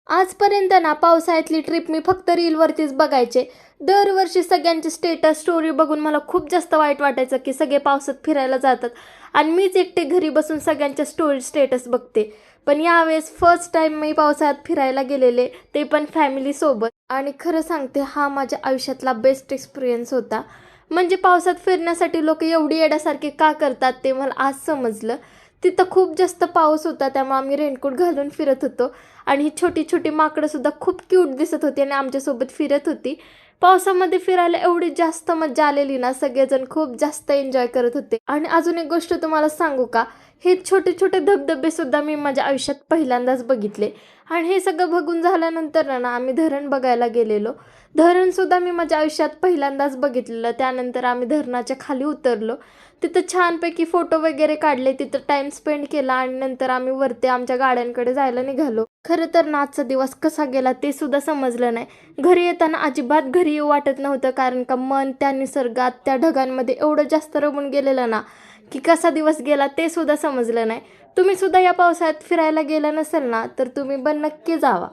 आजपर्यंत ना पावसाळ्यातली ट्रिप मी फक्त रीलवरतीच बघायचे. दरवर्षी सगळ्यांचे स्टेटस स्टोरी बघून मला खूप जास्त वाईट वाटायचं की सगळे पावसात फिरायला जातात आणि मीच एकटे घरी बसून सगळ्यांच्या स्टोरी स्टेटस बघते. पण यावेळेस फर्स्ट टाईम मी पावसाळ्यात फिरायला गेलेले, ते पण फॅमिलीसोबत. आणि खरं सांगते, हा माझ्या आयुष्यातला बेस्ट एक्सपिरियन्स होता. म्हणजे पावसात फिरण्यासाठी लोक एवढी येड्यासारखे का करतात ते मला आज समजलं. तिथं खूप जास्त पाऊस होता, त्यामुळे आम्ही रेनकोट घालून फिरत होतो आणि ही छोटी छोटी माकडंसुद्धा खूप क्यूट दिसत होती आणि आमच्यासोबत फिरत होती. पावसामध्ये फिरायला एवढी जास्त मजा आलेली ना, सगळेजण खूप जास्त एन्जॉय करत होते. आणि अजून एक गोष्ट तुम्हाला सांगू का, हे छोटे छोटे धबधबे सुद्धा मी माझ्या आयुष्यात पहिल्यांदाच बघितले. आणि हे सगळं बघून झाल्यानंतर ना आम्ही धरण बघायला गेलेलो. धरणसुद्धा मी माझ्या आयुष्यात पहिल्यांदाच बघितलेलं. त्यानंतर आम्ही धरणाच्या खाली उतरलो, तिथं छानपैकी फोटो वगैरे काढले, तिथं टाइम स्पेंड केला आणि नंतर आम्ही वरती आमच्या गाड्यांकडे जायला निघालो. खरं तर ना आजचा दिवस कसा गेला ते सुद्धा समजलं नाही. घरी येताना अजिबात घरी येऊ वाटत नव्हतं, कारण का मन त्या निसर्गात त्या ढगांमध्ये एवढं जास्त रमून गेलेलं ना की कसा दिवस गेला ते सुद्धा समजलं नाही. तुम्ही सुद्धा या पावसाळ्यात फिरायला गेला नसेल ना, तर तुम्ही पण नक्की जावा.